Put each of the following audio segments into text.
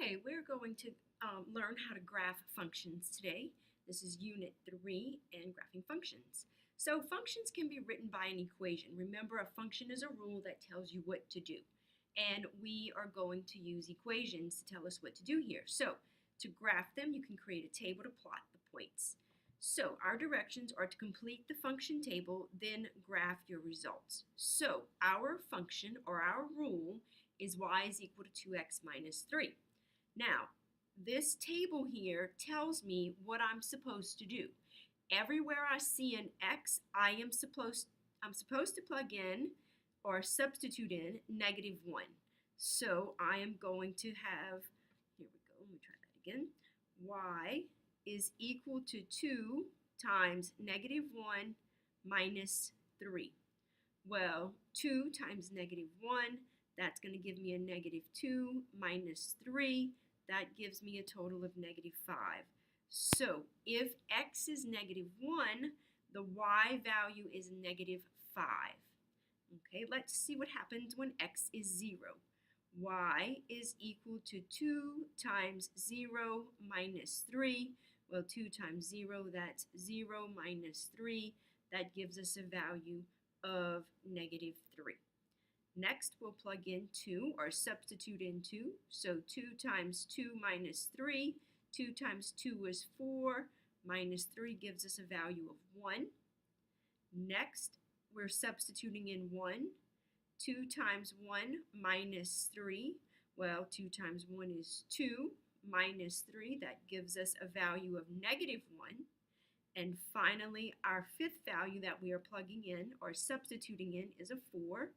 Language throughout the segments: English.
Okay, we're going to learn how to graph functions today. This is Unit 3 and graphing functions. So functions can be written by an equation. Remember, a function is a rule that tells you what to do. And we are going to use equations to tell us what to do here. So to graph them, you can create a table to plot the points. So our directions are to complete the function table, then graph your results. So our function or our rule is y is equal to 2x minus 3. Now, this table here tells me what I'm supposed to do. Everywhere I see an x, I'm supposed to plug in or substitute in -1. So I am going to have, here we go, let me try that again. Y is equal to 2 times -1 minus 3. Well, 2 times -1, that's going to give me a -2 minus 3. That gives me a total of -5. So if x is -1, the y value is -5. Okay, let's see what happens when x is 0. Y is equal to 2 times 0 minus 3. Well, 2 times 0, that's 0 minus 3. That gives us a value of -3. Next, we'll plug in 2 or substitute in 2. So 2 times 2 minus 3. 2 times 2 is 4. Minus 3 gives us a value of 1. Next, we're substituting in 1. 2 times 1 minus 3. Well, 2 times 1 is 2. Minus 3, that gives us a value of -1. And finally, our fifth value that we are plugging in or substituting in is a 4.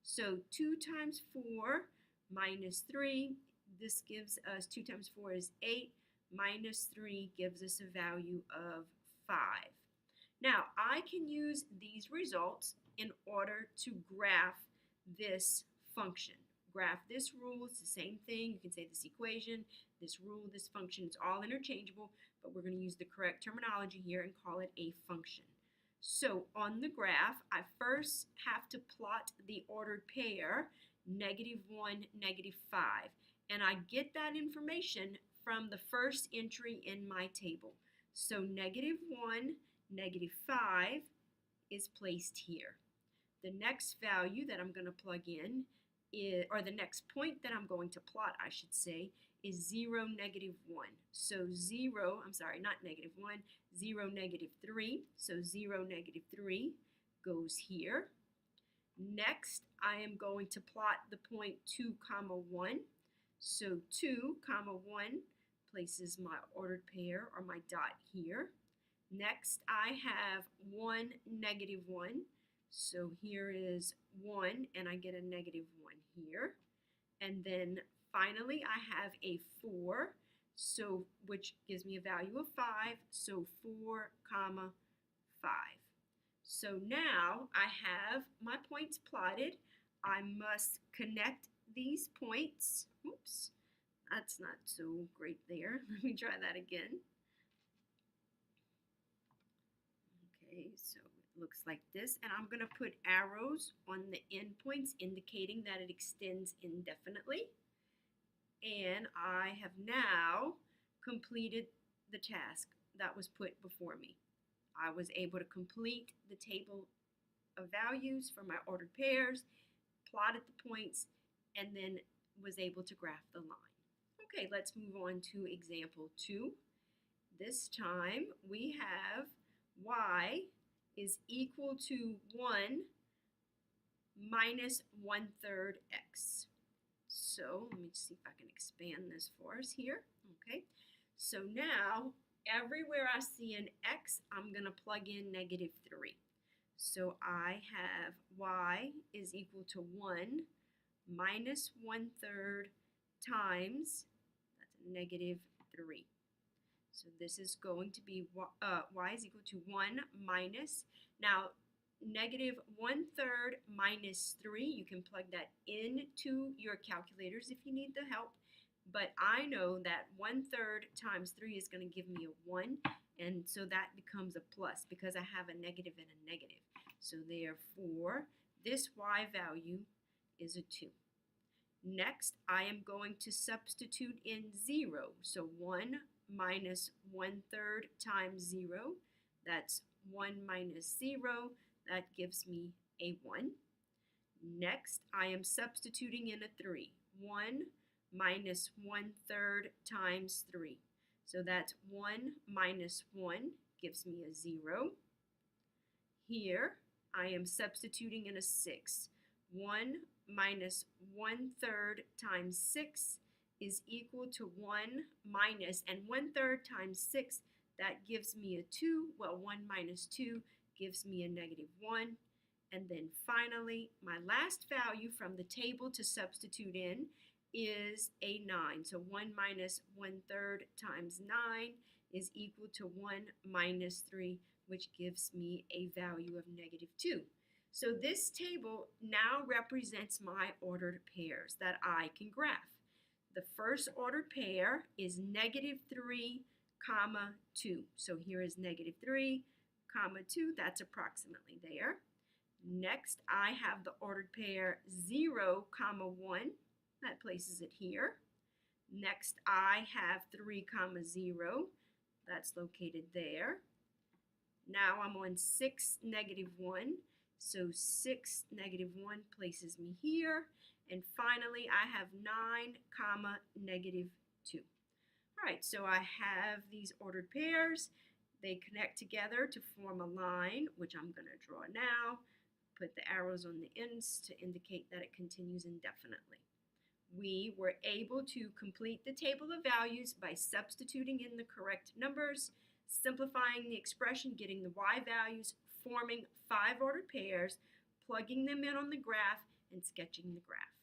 So 2 times 4 minus 3, this gives us 2 times 4 is 8, minus 3 gives us a value of 5. Now, I can use these results in order to graph this function. Graph this rule, it's the same thing. You can say this equation, this rule, this function, it's all interchangeable, but we're going to use the correct terminology here and call it a function. So on the graph, I first have to plot the ordered pair, -1, -5. And I get that information from the first entry in my table. So -1, -5 is placed here. The next value that I'm going to plug in is, or the next point that I'm going to plot, I should say, is 0, -1. So 0, I'm sorry, not -1, 0, -3. So 0, -3 goes here. Next, I am going to plot the point 2, 1. So 2, 1 places my ordered pair or my dot here. Next, I have 1, -1. So here is 1, and I get a -1 here. And then finally, I have a 4, so which gives me a value of 5. So 4, 5. So now I have my points plotted. I must connect these points. Oops, that's not so great there. Let me try that again. Okay, so it looks like this, and I'm going to put arrows on the endpoints indicating that it extends indefinitely. And I have now completed the task that was put before me. I was able to complete the table of values for my ordered pairs, plotted the points, and then was able to graph the line. Okay, let's move on to example 2. This time we have y is equal to 1 minus 1/3 x. So let me see if I can expand this for us here. Okay, so now everywhere I see an x, I'm going to plug in -3. So I have y is equal to 1 minus 1/3 times, that's -3. So this is going to be y is equal to 1 minus, now -1/3 minus 3, you can plug that into your calculators if you need the help, but I know that 1/3 times 3 is going to give me a 1, and so that becomes a plus because I have a negative and a negative. So therefore, this y value is a 2. Next, I am going to substitute in 0. So 1 minus 1/3 times 0, that's 1 minus 0, that gives me a 1. Next, I am substituting in a 3. 1 minus 1/3 times 3. So that's 1 minus 1 gives me a 0. Here, I am substituting in a 6. 1 minus 1/3 times 6 is equal to 1 minus, and 1/3 times 6, that gives me a 2. Well, 1 minus 2 gives me a -1. And then finally, my last value from the table to substitute in is a 9. So 1 minus 1/3 times 9 is equal to 1 minus 3, which gives me a value of -2. So this table now represents my ordered pairs that I can graph. The first ordered pair is -3, 2. So here is -3, 2. That's approximately there. Next, I have the ordered pair 0, 1. That places it here. Next, I have 3, 0. That's located there. Now I'm on 6, -1. So 6, -1 places me here. And finally, I have 9, -2. All right, so I have these ordered pairs. They connect together to form a line, which I'm going to draw now. Put the arrows on the ends to indicate that it continues indefinitely. We were able to complete the table of values by substituting in the correct numbers, simplifying the expression, getting the y values, forming 5 ordered pairs, plugging them in on the graph, and sketching the graph.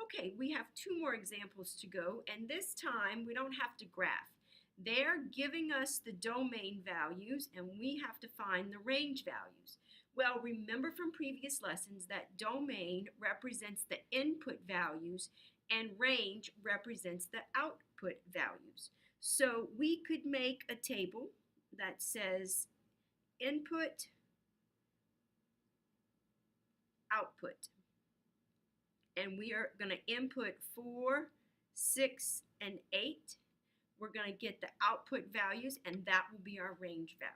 Okay, we have 2 more examples to go, and this time we don't have to graph. They're giving us the domain values, and we have to find the range values. Well, remember from previous lessons that domain represents the input values and range represents the output values. So we could make a table that says input, output. And we are going to input 4, 6, and 8. We're going to get the output values, and that will be our range value.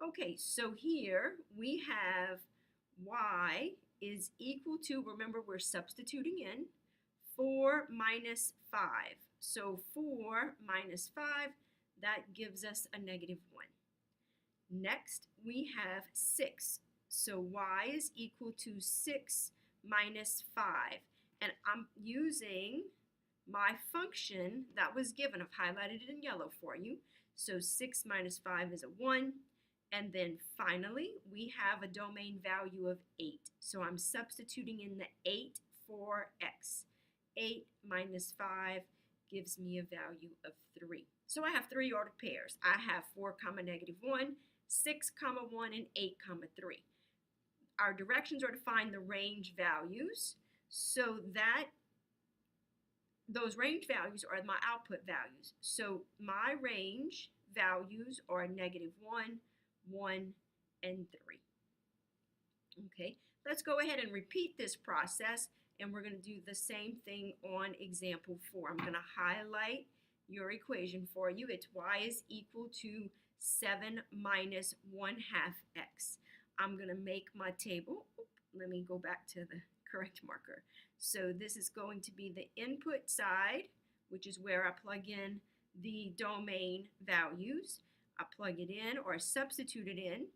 Okay, so here we have y is equal to, remember we're substituting in, 4 minus 5. So 4 minus 5, that gives us a -1. Next, we have 6. So y is equal to 6 minus 5. And I'm using my function that was given. I've highlighted it in yellow for you. So 6 minus 5 is a 1. And then finally, we have a domain value of 8. So I'm substituting in the 8 for x. 8 minus 5 gives me a value of 3. So I have 3 ordered pairs. I have 4, -1, 6, 1, and 8, 3. Our directions are to find the range values, so that those range values are my output values. So my range values are -1, 1, and 3. Okay, let's go ahead and repeat this process, and we're going to do the same thing on example 4. I'm going to highlight your equation for you. It's y is equal to 7 minus 1/2 x. I'm going to make my table. Let me go back to the correct marker. So this is going to be the input side, which is where I plug in the domain values. I plug it in or substitute it in.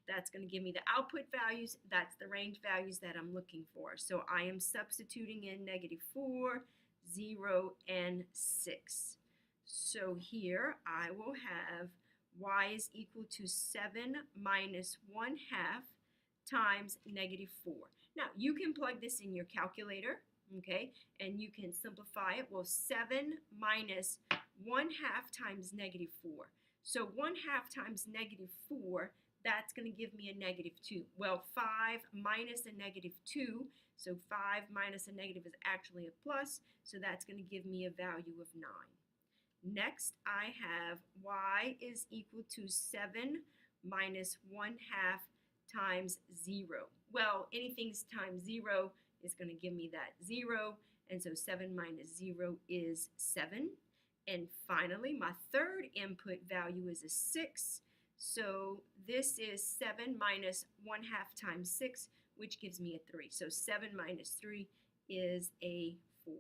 That's going to give me the output values. That's the range values that I'm looking for. So I am substituting in -4, 0, and 6. So here I will have y is equal to 7 minus 1/2 times -4. Now you can plug this in your calculator, okay, and you can simplify it. Well, 7 minus 1/2 times -4. So 1/2 times -4, that's going to give me a -2. Well, 5 minus a -2, so 5 minus a negative is actually a plus, so that's going to give me a value of 9. Next, I have y is equal to 7 minus 1/2 times 0. Well, anything times 0 is going to give me that 0, And so 7 minus 0 is 7. And finally, my third input value is a 6. So this is 7 minus 1/2 times 6, which gives me a 3. So 7 minus 3 is a 4.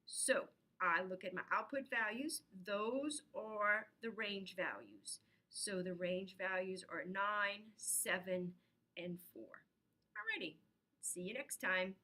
So I look at my output values. Those are the range values. So the range values are 9, 7, and 4. Alrighty, see you next time.